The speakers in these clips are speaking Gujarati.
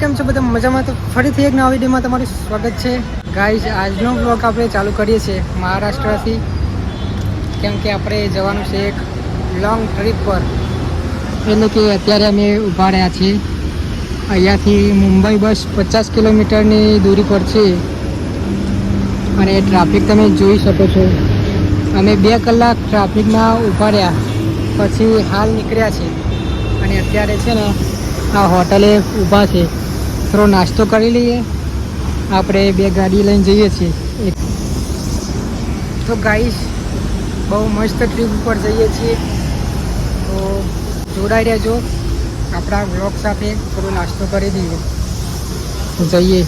કેમ છો બધા મજામાં? તો ફરીથી એક નવા વિડીયોમાં તમારું સ્વાગત છે ગાઈઝ. આજનો બ્લોગ આપણે ચાલુ કરીએ છીએ મહારાષ્ટ્રથી, કેમ કે આપણે જવાનું છે એક લોંગ ટ્રીપ પર. એટલે કે અત્યારે અમે ઊભા રહ્યા છીએ અહીંયાથી મુંબઈ. બસ 50 કિલોમીટરની દૂરી પર છે અને ટ્રાફિક તમે જોઈ શકો છો. અમે 2 કલાક ટ્રાફિકમાં ઊભા રહ્યા પછી હાલ નીકળ્યા છે અને અત્યારે છે ને આ હોટલે ઊભા છે. થોડો નાસ્તો કરી લઈએ. આપણે 2 ગાડી લઈને જઈએ છીએ. તો ગાઈસ બહુ મસ્ત ટ્રીપ ઉપર જઈએ છીએ, તો જોડાઈ રહેજો આપણા વ્લોગ સાથે. થોડો નાસ્તો કરી દઈએ જઈએ.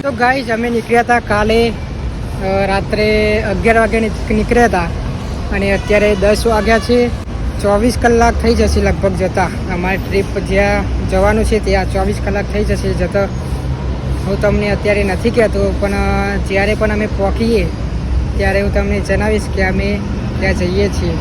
તો ગાઈસ અમે નીકળ્યા હતા કાલે રાત્રે 11 વાગે નીકળ્યા હતા અને અત્યારે 10 વાગ્યા છે. 24 કલાક થઈ જશે લગભગ જતા. અમારી ટ્રીપ જ્યાં જવાનું છે ત્યાં 24 કલાક થઈ જશે જતા. હું તમને અત્યારે નથી કહેતો, પણ જ્યારે પણ અમે પહોંચીએ ત્યારે હું તમને જણાવીશ કે અમે ત્યાં જઈએ છીએ.